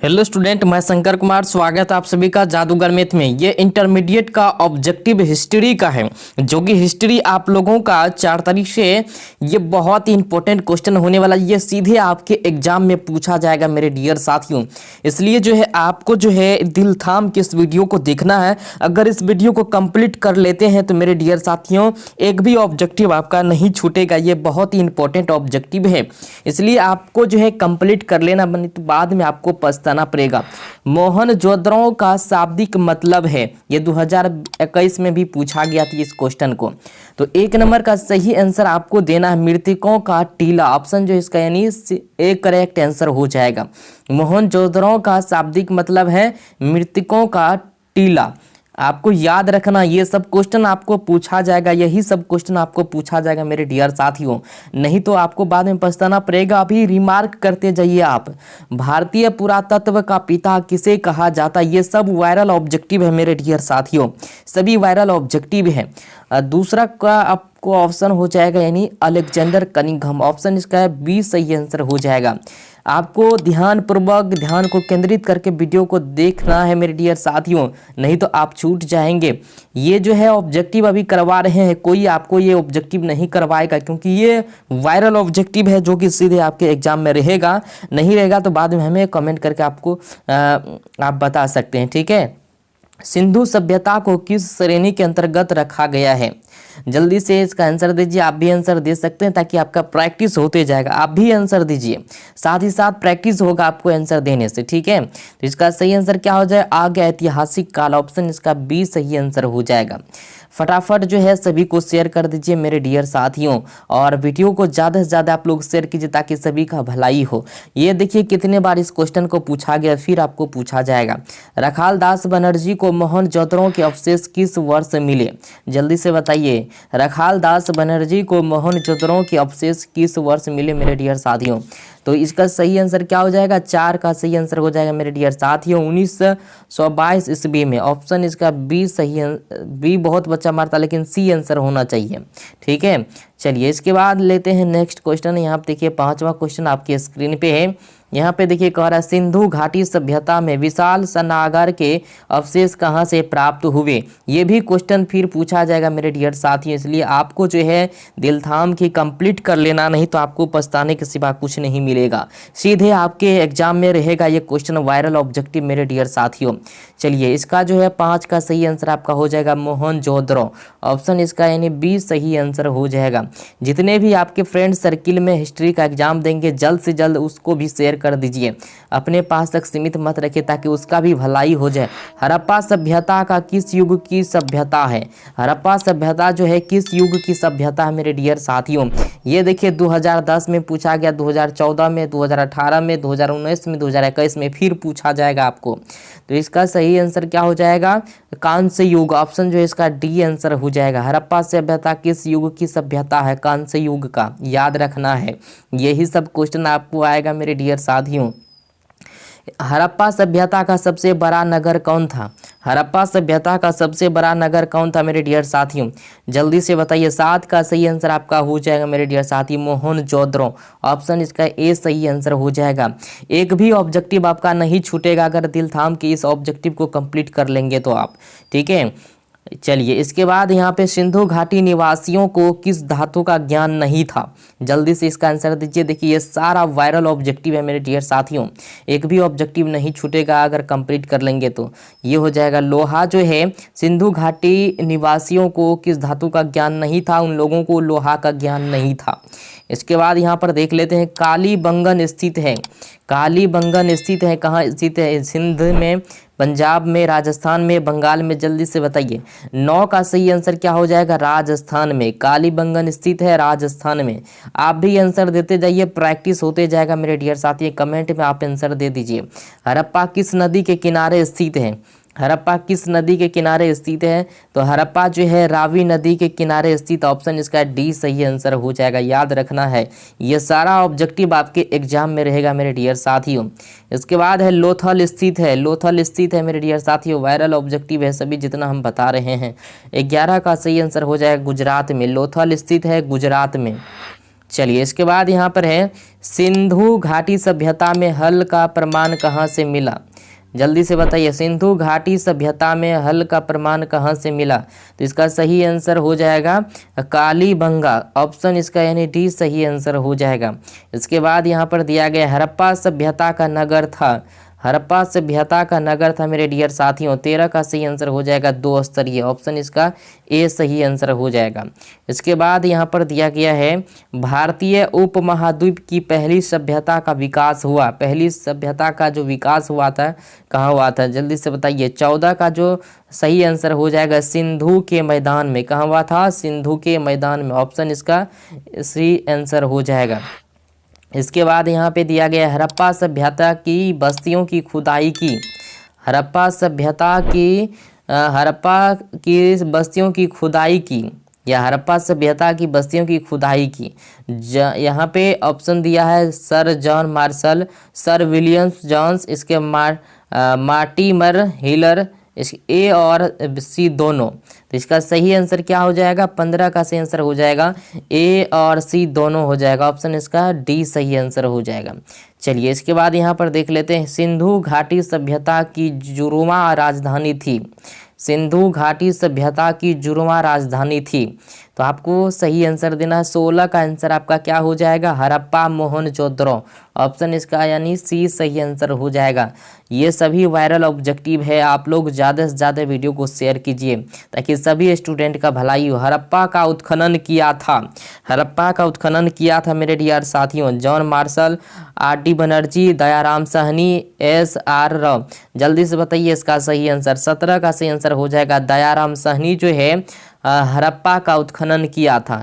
Hello student, मैं शंकर कुमार। स्वागत है आप सभी का जादूगर मैथ में। ये इंटरमीडिएट का ऑब्जेक्टिव हिस्ट्री का है, जो कि हिस्ट्री आप लोगों का 4 तारीख से ये बहुत ही इंपॉर्टेंट क्वेश्चन होने वाला। ये सीधे आपके एग्जाम में पूछा जाएगा मेरे डियर साथियों। इसलिए जो है आपको जो है दिल थाम के इस वीडियो को देखना है। अगर इस वीडियो को कंप्लीट कर लेते हैं तो मेरे डियर साथियों एक भी ऑब्जेक्टिव आपका नहीं छूटेगा। ये बहुत ही इंपॉर्टेंट ऑब्जेक्टिव है, इसलिए आपको जो है कंप्लीट कर लेना, बनी तो बाद में आपको पछताना पड़ेगा। मोहनजोदड़ो का शाब्दिक मतलब है, ये 2021 में भी पूछा गया था इस क्वेश्चन को। तो 1 नंबर का सही आंसर आपको देना है मृतकों का टीला। ऑप्शन जो इसका यानी ए करेक्ट आंसर हो जाएगा। मोहनजोदड़ो का शाब्दिक मतलब है मृतकों का टीला। आपको याद रखना, ये सब क्वेश्चन आपको पूछा जाएगा, यही सब क्वेश्चन आपको पूछा जाएगा मेरे डियर साथियों। नहीं तो आपको बाद में पछताना पड़ेगा। अभी रिमार्क करते जाइए आप। भारतीय पुरातत्व का पिता किसे कहा जाता है? ये सब वायरल ऑब्जेक्टिव है मेरे डियर साथियों, सभी वायरल ऑब्जेक्टिव है। दूसरा का आपको ऑप्शन हो जाएगा यानी अलेक्जेंडर कनिंघम। ऑप्शन इसका है बी सही आंसर हो जाएगा। आपको ध्यानपूर्वक ध्यान को केंद्रित करके वीडियो को देखना है मेरे डियर साथियों, नहीं तो आप छूट जाएंगे। ये जो है ऑब्जेक्टिव अभी करवा रहे हैं, कोई आपको ये ऑब्जेक्टिव नहीं करवाएगा, क्योंकि ये वायरल ऑब्जेक्टिव है जो कि सीधे आपके एग्जाम में रहेगा। नहीं रहेगा तो बाद में हमें कमेंट करके आपको आप बता सकते हैं, ठीक है। सिंधु सभ्यता को किस श्रेणी के अंतर्गत रखा गया है? जल्दी से इसका आंसर दीजिए। आप भी आंसर दे सकते हैं ताकि आपका प्रैक्टिस होते जाएगा। आप भी आंसर दीजिए, साथ ही साथ प्रैक्टिस होगा आपको आंसर देने से, ठीक है। तो इसका सही आंसर क्या हो जाए? आगे ऐतिहासिक काल। ऑप्शन इसका बी सही आंसर हो जाएगा। फटाफट जो है सभी को शेयर कर दीजिए मेरे डियर साथियों, और वीडियो को ज़्यादा से ज़्यादा आप लोग शेयर कीजिए ताकि सभी का भलाई हो। ये देखिए कितने बार इस क्वेश्चन को पूछा गया, फिर आपको पूछा जाएगा। रखाल दास बनर्जी को मोहनजोदड़ो के अवशेष किस वर्ष मिले? जल्दी से बताइए, रखाल दास बनर्जी को मोहनजोदड़ो के अवशेष किस वर्ष मिले मेरे डियर साथियों? तो इसका सही आंसर क्या हो जाएगा? 4 का सही आंसर हो जाएगा मेरे डियर साथियों 1922 ईस्वी में। ऑप्शन इसका बी सही, बी बहुत बच्चा मारता लेकिन सी आंसर होना चाहिए, ठीक है। चलिए इसके बाद लेते हैं नेक्स्ट क्वेश्चन। यहाँ पे देखिए 5वां क्वेश्चन आपके स्क्रीन पे है। यहाँ पे देखिए कह रहा है सिंधु घाटी सभ्यता में विशाल स्नागर के अवशेष कहाँ से प्राप्त हुए? ये भी क्वेश्चन फिर पूछा जाएगा मेरे डियर साथियों, इसलिए आपको जो है दिल थाम के कंप्लीट कर लेना, नहीं तो आपको पछताने के सिवा कुछ नहीं मिलेगा। सीधे आपके एग्जाम में रहेगा ये क्वेश्चन, वायरल ऑब्जेक्टिव मेरे डियर साथियों। चलिए इसका जो है 5 का सही आंसर आपका हो जाएगा मोहनजोदड़ो। ऑप्शन इसका यानी बी सही आंसर हो जाएगा। जितने भी आपके फ्रेंड सर्किल में हिस्ट्री का एग्जाम देंगे जल्द से जल्द उसको भी शेयर कर दीजिए, अपने पास तक सीमित मत रखिए ताकि उसका भी भलाई हो जाए। हड़प्पा सभ्यता का किस युग की सभ्यता है? हड़प्पा सभ्यता जो है किस युग की सभ्यता है मेरे डियर साथियों? ये देखिए 2010 में पूछा गया, 2014 में, 2018 में, 2019 में, 2021 में फिर पूछा जाएगा आपको। तो इसका सही आंसर क्या हो जाएगा? कांस्य युग। ऑप्शन जो है इसका डी आंसर हो जाएगा। हड़प्पा सभ्यता किस युग की सभ्यता है? कांस्य युग का, याद रखना है। यही सब क्वेश्चन आपको आएगा मेरे डियर साथियों। हड़प्पा सभ्यता का सबसे बड़ा नगर कौन था? हड़प्पा सभ्यता का सबसे बड़ा नगर कौन था मेरे डियर साथियों? जल्दी से बताइए। 7 का सही आंसर आपका हो जाएगा मेरे डियर साथी मोहनजोदड़ो। ऑप्शन इसका ए सही आंसर हो जाएगा। एक भी ऑब्जेक्टिव आपका नहीं छूटेगा अगर दिल थाम के इस ऑब्जेक्टिव को कंप्लीट कर लेंगे तो आप, ठीक है। चलिए इसके बाद यहाँ पे सिंधु घाटी निवासियों को किस धातु का ज्ञान नहीं था? जल्दी से इसका आंसर दीजिए। देखिए ये सारा वायरल ऑब्जेक्टिव है मेरे डियर साथियों, एक भी ऑब्जेक्टिव नहीं छूटेगा अगर कंप्लीट कर लेंगे तो। ये हो जाएगा लोहा। जो है सिंधु घाटी निवासियों को किस धातु का ज्ञान नहीं था? उन लोगों को लोहा का ज्ञान नहीं था। इसके बाद यहाँ पर देख लेते हैं कालीबंगन स्थित है। कालीबंगन स्थित है कहाँ स्थित है? सिंध में, पंजाब में, राजस्थान में, बंगाल में? जल्दी से बताइए। 9 का सही आंसर क्या हो जाएगा? राजस्थान में। कालीबंगन स्थित है राजस्थान में। आप भी आंसर देते जाइए, प्रैक्टिस होते जाएगा मेरे डियर साथी। कमेंट में आप आंसर दे दीजिए। हड़प्पा किस नदी के किनारे स्थित है? हड़प्पा किस नदी के किनारे स्थित है? तो हड़प्पा जो है रावी नदी के किनारे स्थित। ऑप्शन इसका डी सही आंसर हो जाएगा। याद रखना है, ये सारा ऑब्जेक्टिव आपके एग्जाम में रहेगा मेरे डियर साथियों। इसके बाद है लोथल स्थित है। लोथल स्थित है मेरे डियर साथियों, वायरल ऑब्जेक्टिव है सभी जितना हम बता रहे हैं। 11 का सही आंसर हो जाएगा गुजरात में। लोथल स्थित है गुजरात में। चलिए इसके बाद यहाँ पर है सिंधु घाटी सभ्यता में हल का प्रमाण कहाँ से मिला। जल्दी से बताइए, सिंधु घाटी सभ्यता में हल का प्रमाण कहाँ से मिला। तो इसका सही आंसर हो जाएगा कालीबंगा, ऑप्शन इसका यानी डी सही आंसर हो जाएगा। इसके बाद यहाँ पर दिया गया हड़प्पा सभ्यता का नगर था। हड़प्पा सभ्यता का नगर था मेरे डियर साथियों। 13 का सही आंसर हो जाएगा 2 स्तरीय, ऑप्शन इसका ए सही आंसर हो जाएगा। इसके बाद यहाँ पर दिया गया है भारतीय उपमहाद्वीप की पहली सभ्यता का विकास हुआ। पहली सभ्यता का जो विकास हुआ था कहाँ हुआ था, जल्दी से बताइए। 14 का जो सही आंसर हो जाएगा सिंधु के मैदान में। कहाँ हुआ था, सिंधु के मैदान में, ऑप्शन इसका सी आंसर हो जाएगा। इसके बाद यहाँ पे दिया गया हड़प्पा सभ्यता की बस्तियों की खुदाई की। हड़प्पा सभ्यता की हड़प्पा की बस्तियों की खुदाई की, या हड़प्पा सभ्यता की बस्तियों की खुदाई की। यहाँ पे ऑप्शन दिया है sir John Marshall, sir Williams Jones, इसके मार्टिमर हिलर, इस ए और सी दोनों। तो इसका सही आंसर क्या हो जाएगा, 15 का सही आंसर हो जाएगा ए और सी दोनों हो जाएगा, ऑप्शन इसका डी सही आंसर हो जाएगा। चलिए इसके बाद यहाँ पर देख लेते हैं सिंधु घाटी सभ्यता की जुर्मा राजधानी थी। सिंधु घाटी सभ्यता की जुर्मा राजधानी थी। तो आपको सही आंसर देना है। 16 का आंसर आपका क्या हो जाएगा, हड़प्पा मोहनजोदड़ो, ऑप्शन इसका यानी सी सही आंसर हो जाएगा। ये सभी वायरल ऑब्जेक्टिव है, आप लोग ज़्यादा से ज़्यादा वीडियो को शेयर कीजिए ताकि सभी स्टूडेंट का भलाई हो। हड़प्पा का उत्खनन किया था, हड़प्पा का उत्खनन किया था मेरे डियर साथियों John Marshall, RD. Banerjee, Dayaram Sahni, SR. Rao. जल्दी से बताइए इसका सही आंसर। 17 का सही आंसर हो जाएगा दयाराम साहनी जो है हड़प्पा का उत्खनन किया था।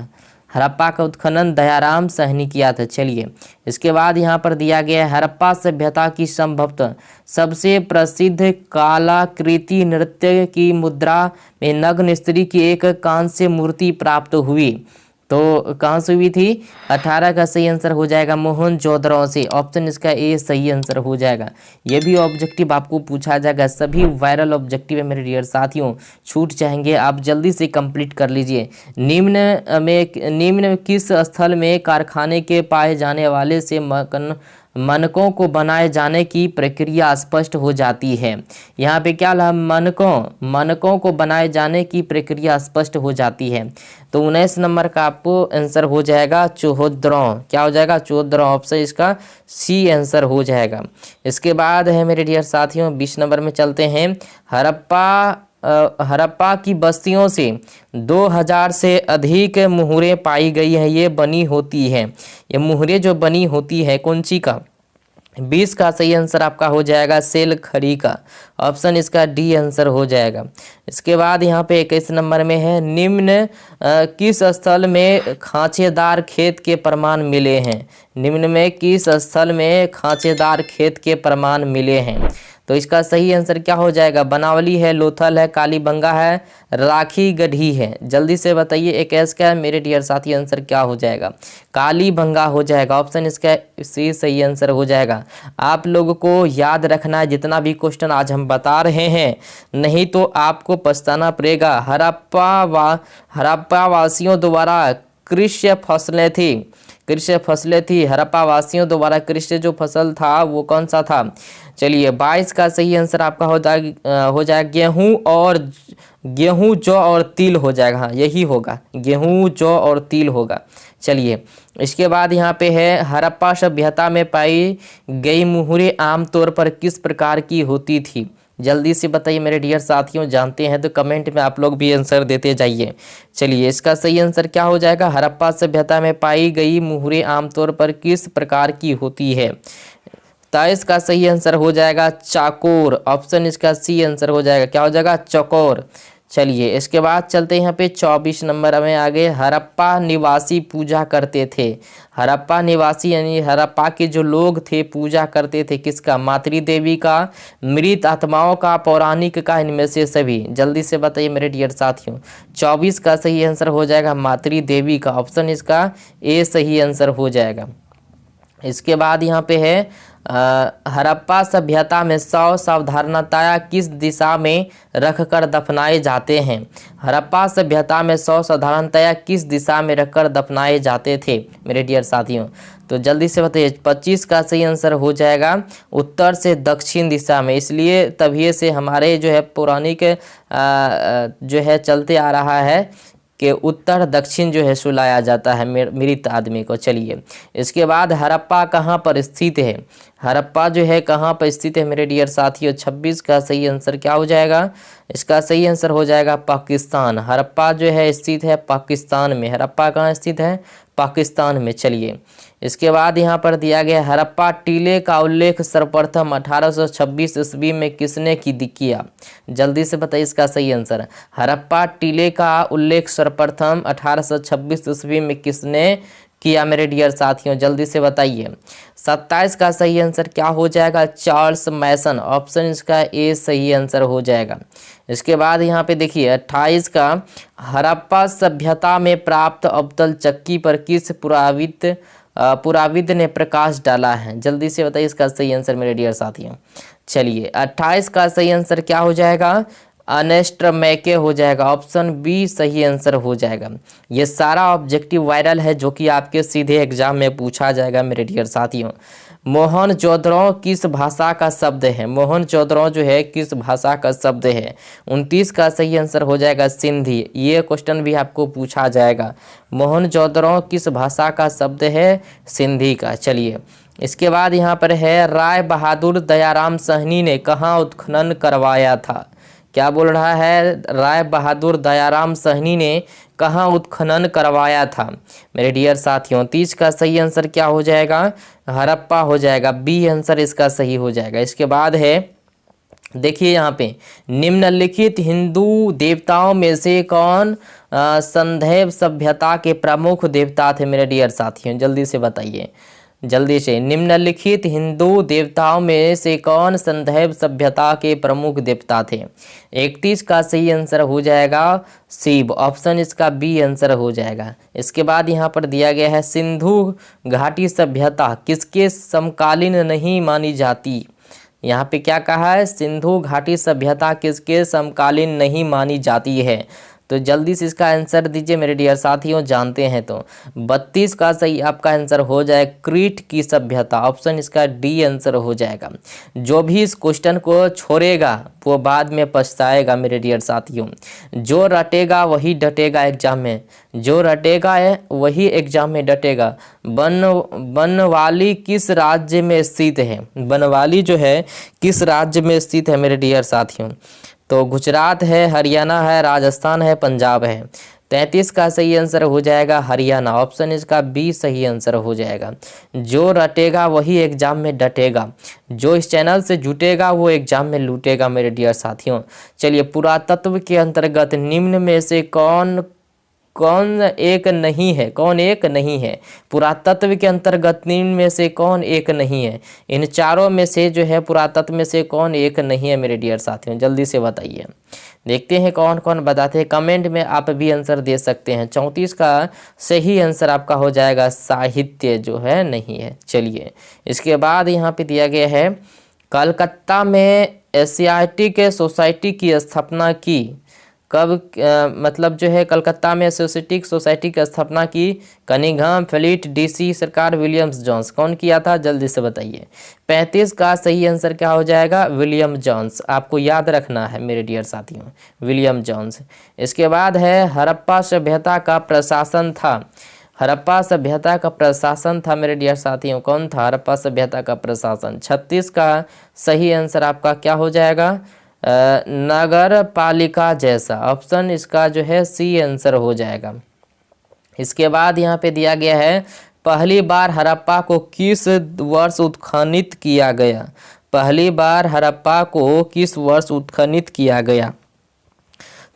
हड़प्पा का उत्खनन दयाराम साहनी किया था। चलिए इसके बाद यहाँ पर दिया गया है हड़प्पा सभ्यता की संभवतः सबसे प्रसिद्ध कलाकृति नृत्य की मुद्रा में नग्न स्त्री की एक कांस्य मूर्ति प्राप्त हुई। तो कहाँ से हुई थी, 18 का सही आंसर हो जाएगा मोहनजोदड़ो से, ऑप्शन इसका ए सही आंसर हो जाएगा। ये भी ऑब्जेक्टिव आपको पूछा जाएगा, सभी वायरल ऑब्जेक्टिव है मेरे डियर साथियों, छूट जाएंगे, आप जल्दी से कंप्लीट कर लीजिए। निम्न में किस स्थल में कारखाने के पाए जाने वाले से मनकों को बनाए जाने की प्रक्रिया स्पष्ट हो जाती है। यहाँ पे क्या ला, मनकों को बनाए जाने की प्रक्रिया स्पष्ट हो जाती है। तो 19 नंबर का आपको आंसर हो जाएगा चौहद्रो। क्या हो जाएगा, चौहद्रो, ऑप्शन इसका सी आंसर हो जाएगा। इसके बाद है मेरे डियर साथियों 20 नंबर में चलते हैं। हड़प्पा की बस्तियों से 2000 से अधिक मुहरें पाई गई हैं, ये बनी होती है। ये मुहरें जो बनी होती है कौन सी का, 20 का सही आंसर आपका हो जाएगा सेल खड़ी का, ऑप्शन इसका डी आंसर हो जाएगा। इसके बाद यहाँ पे 21 नंबर में है निम्न किस स्थल में खांचेदार खेत के प्रमाण मिले हैं। निम्न में किस स्थल में खांचेदार खेत के प्रमाण मिले हैं। तो इसका सही आंसर क्या हो जाएगा, बनावली है, लोथल है, कालीबंगा है, राखी गढ़ी है। जल्दी से बताइए 21 का मेरे डियर साथी आंसर क्या हो जाएगा, कालीबंगा हो जाएगा, ऑप्शन इसका सी सही आंसर हो जाएगा। आप लोगों को याद रखना है जितना भी क्वेश्चन आज हम बता रहे हैं, नहीं तो आपको पछताना पड़ेगा। हड़प्पा वासियों द्वारा कृषि फसलें थी। हड़प्पा वासियों द्वारा कृषि जो फसल था वो कौन सा था। चलिए 22 का सही आंसर आपका हो जाएगा गेहूं जौ और तिल हो जाएगा। हाँ यही होगा, गेहूं जौ और तिल होगा। चलिए इसके बाद यहाँ पे है हड़प्पा सभ्यता में पाई गई मुहरें आमतौर पर किस प्रकार की होती थी। जल्दी से बताइए मेरे डियर साथियों, जानते हैं तो कमेंट में आप लोग भी आंसर देते जाइए। चलिए इसका सही आंसर क्या हो जाएगा, हड़प्पा सभ्यता में पाई गई मुहरें आमतौर पर किस प्रकार की होती है। 23 का सही आंसर हो जाएगा चाकोर, ऑप्शन इसका सी आंसर हो जाएगा। क्या हो जाएगा, चकोर। चलिए इसके बाद चलते हैं यहाँ पे 24 नंबर में आगे। हड़प्पा निवासी पूजा करते थे। हड़प्पा निवासी यानी हड़प्पा के जो लोग थे पूजा करते थे किसका, मातृ देवी का, मृत आत्माओं का, पौराणिक का, इनमें से सभी। जल्दी से बताइए मेरे डियर साथियों। 24 का सही आंसर हो जाएगा मातृ देवी का, ऑप्शन इसका ए सही आंसर हो जाएगा। इसके बाद यहाँ पे है हड़प्पा सभ्यता में 100 सावधानतया किस दिशा में रखकर दफनाए जाते हैं? हड़प्पा सभ्यता में 100 साधारणतया किस दिशा में रखकर दफनाए जाते थे मेरे डियर साथियों? तो जल्दी से बताइए। 25 का सही आंसर हो जाएगा उत्तर से दक्षिण दिशा में। इसलिए तभी से हमारे जो है पौराणिक जो है चलते आ रहा है कि उत्तर दक्षिण जो है सुलाया जाता है मृत आदमी को। चलिए, इसके बाद हड़प्पा कहाँ पर स्थित है? हड़प्पा जो है कहाँ पर स्थित है मेरे डियर साथियों? 26 का सही आंसर क्या हो जाएगा? इसका सही आंसर हो जाएगा पाकिस्तान। हड़प्पा जो है स्थित है पाकिस्तान में। हड़प्पा कहाँ स्थित है? पाकिस्तान में। चलिए, इसके बाद यहाँ पर दिया गया हड़प्पा टीले का उल्लेख सर्वप्रथम 1826 ईस्वी में किसने किया? जल्दी से बताइए इसका सही आंसर। हड़प्पा टीले का उल्लेख सर्वप्रथम 1826 ईस्वी में किसने किया मेरे डियर साथियों? जल्दी से बताइए। 27 का सही आंसर क्या हो जाएगा? चार्ल्स मैसन। ऑप्शन इसका ए सही आंसर हो जाएगा। इसके बाद यहाँ पे देखिए 28 का हड़प्पा सभ्यता में प्राप्त अवतल चक्की पर किस पुराविद ने प्रकाश डाला है? जल्दी से बताइए इसका सही आंसर मेरे डियर साथियों। चलिए, 28 का सही आंसर क्या हो जाएगा? अनेस्ट्रमैके हो जाएगा। ऑप्शन बी सही आंसर हो जाएगा। ये सारा ऑब्जेक्टिव वायरल है जो कि आपके सीधे एग्जाम में पूछा जाएगा मेरे डियर साथियों। मोहनजोदड़ो किस भाषा का शब्द है? मोहनजोदड़ो जो है किस भाषा का शब्द है? 29 का सही आंसर हो जाएगा सिंधी। ये क्वेश्चन भी आपको पूछा जाएगा। मोहनजोदड़ो किस भाषा का शब्द है? सिंधी का। चलिए, इसके बाद यहाँ पर है राय बहादुर दयाराम साहनी ने कहाँ उत्खनन करवाया था? क्या बोल रहा है? राय बहादुर दयाराम साहनी ने कहाँ उत्खनन करवाया था मेरे डियर साथियों? 30 का सही आंसर क्या हो जाएगा? हड़प्पा हो जाएगा। बी आंसर इसका सही हो जाएगा। इसके बाद है देखिए यहाँ पे निम्नलिखित हिंदू देवताओं में से कौन संधैव सभ्यता के प्रमुख देवता थे मेरे डियर साथियों? जल्दी से बताइए। जल्दी से, निम्नलिखित हिंदू देवताओं में से कौन संधैव सभ्यता के प्रमुख देवता थे? 31 का सही आंसर हो जाएगा शिव। ऑप्शन इसका बी आंसर हो जाएगा। इसके बाद यहाँ पर दिया गया है सिंधु घाटी सभ्यता किसके समकालीन नहीं मानी जाती? यहाँ पे क्या कहा है? सिंधु घाटी सभ्यता किसके समकालीन नहीं मानी जाती है? तो जल्दी से इसका आंसर दीजिए मेरे डियर साथियों, जानते हैं तो। 32 का सही आपका आंसर हो जाए क्रीट की सभ्यता। ऑप्शन इसका डी आंसर हो जाएगा। जो भी इस क्वेश्चन को छोड़ेगा वो बाद में पछताएगा मेरे डियर साथियों। जो रटेगा वही डटेगा एग्जाम में। जो रटेगा है वही एग्जाम में डटेगा। बनवाली किस राज्य में स्थित है? बनवाली जो है किस राज्य में स्थित है मेरे डियर साथियों? तो गुजरात है, हरियाणा है, राजस्थान है, पंजाब है। 33 का सही आंसर हो जाएगा हरियाणा। ऑप्शन इसका बी सही आंसर हो जाएगा। जो रटेगा वही एग्जाम में डटेगा। जो इस चैनल से जुटेगा वो एग्जाम में लूटेगा मेरे डियर साथियों। चलिए, पुरातत्व के अंतर्गत निम्न में से कौन एक नहीं है? कौन एक नहीं है? पुरातत्व के अंतर्गत निम्न में से कौन एक नहीं है? इन चारों में से जो है पुरातत्व में से कौन एक नहीं है मेरे डियर साथियों? जल्दी से बताइए। देखते हैं कौन कौन बताते हैं। कमेंट में आप भी आंसर दे सकते हैं। 34 का सही आंसर आपका हो जाएगा साहित्य जो है नहीं है। चलिए, इसके बाद यहाँ पे दिया गया है कलकत्ता में एशियाटिक सोसाइटी की स्थापना की कब? मतलब जो है कलकत्ता में एशियाटिक सोसाइटी की स्थापना की कनिंघम, फ्लीट, डीसी सरकार, विलियम्स जोन्स। कौन किया था? जल्दी से बताइए। 35 का सही आंसर क्या हो जाएगा? William Jones. आपको याद रखना है मेरे डियर साथियों, विलियम जोन्स। इसके बाद है हड़प्पा सभ्यता का प्रशासन था। हड़प्पा सभ्यता का प्रशासन था मेरे डियर साथियों, कौन था हड़प्पा सभ्यता का प्रशासन? 36 का सही आंसर आपका क्या हो जाएगा? नगर पालिका जैसा। ऑप्शन इसका जो है सी आंसर हो जाएगा। इसके बाद यहाँ पे दिया गया है पहली बार हड़प्पा को किस वर्ष उत्खनित किया गया? पहली बार हड़प्पा को किस वर्ष उत्खनित किया गया?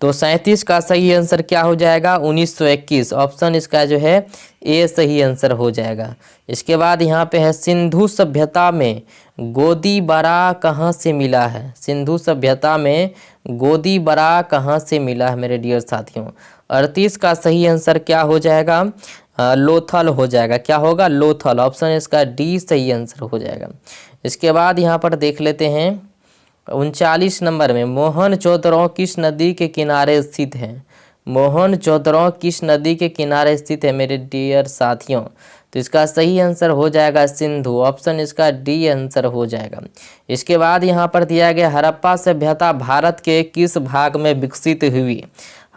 तो 37 का सही आंसर क्या हो जाएगा? 1921। ऑप्शन इसका जो है ए सही आंसर हो जाएगा। इसके बाद यहाँ पे है सिंधु सभ्यता में गोदी बरा कहाँ से मिला है? सिंधु सभ्यता में गोदी बरा कहाँ से मिला है मेरे डियर साथियों? 38 का सही आंसर क्या हो जाएगा? लोथल हो जाएगा। क्या होगा? लोथल। ऑप्शन इसका डी सही आंसर हो जाएगा। इसके बाद यहाँ पर देख लेते हैं 39 नंबर में, मोहन चौधराव किस नदी के किनारे स्थित है? मोहन चौधराव किस नदी के किनारे स्थित है मेरे डियर साथियों? तो इसका सही आंसर हो जाएगा सिंधु। ऑप्शन इसका डी आंसर हो जाएगा। इसके बाद यहाँ पर दिया गया हड़प्पा सभ्यता भारत के किस भाग में विकसित हुई?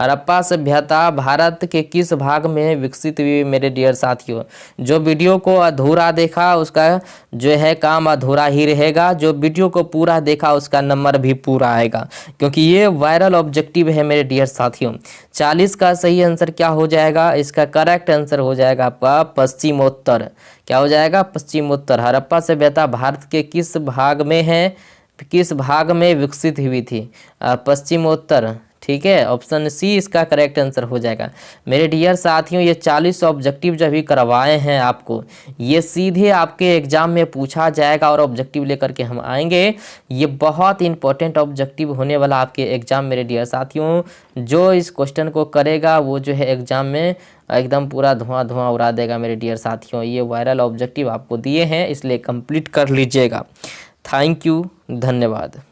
हड़प्पा सभ्यता भारत के किस भाग में विकसित हुई मेरे डियर साथियों? जो वीडियो को अधूरा देखा उसका जो है काम अधूरा ही रहेगा, जो वीडियो को पूरा देखा उसका नंबर भी पूरा आएगा, क्योंकि ये वायरल ऑब्जेक्टिव है मेरे डियर साथियों। 40 का सही आंसर क्या हो जाएगा? इसका करेक्ट आंसर हो जाएगा आपका पश्चिमोत्तर। क्या हो जाएगा? पश्चिमोत्तर। हड़प्पा सभ्यता भारत के किस भाग में है, किस भाग में विकसित हुई थी? पश्चिमोत्तर। ठीक है, ऑप्शन सी इसका करेक्ट आंसर हो जाएगा। मेरे डियर साथियों, ये 40 ऑब्जेक्टिव जो भी करवाए हैं आपको, ये सीधे आपके एग्जाम में पूछा जाएगा और ऑब्जेक्टिव लेकर के हम आएंगे। ये बहुत इंपॉर्टेंट ऑब्जेक्टिव होने वाला आपके एग्जाम मेरे डियर साथियों। जो इस क्वेश्चन को करेगा वो जो है एग्जाम में एकदम पूरा धुआं धुआं उड़ा देगा मेरे डियर साथियों। ये वायरल ऑब्जेक्टिव आपको दिए हैं, इसलिए कंप्लीट कर लीजिएगा। थैंक यू, धन्यवाद।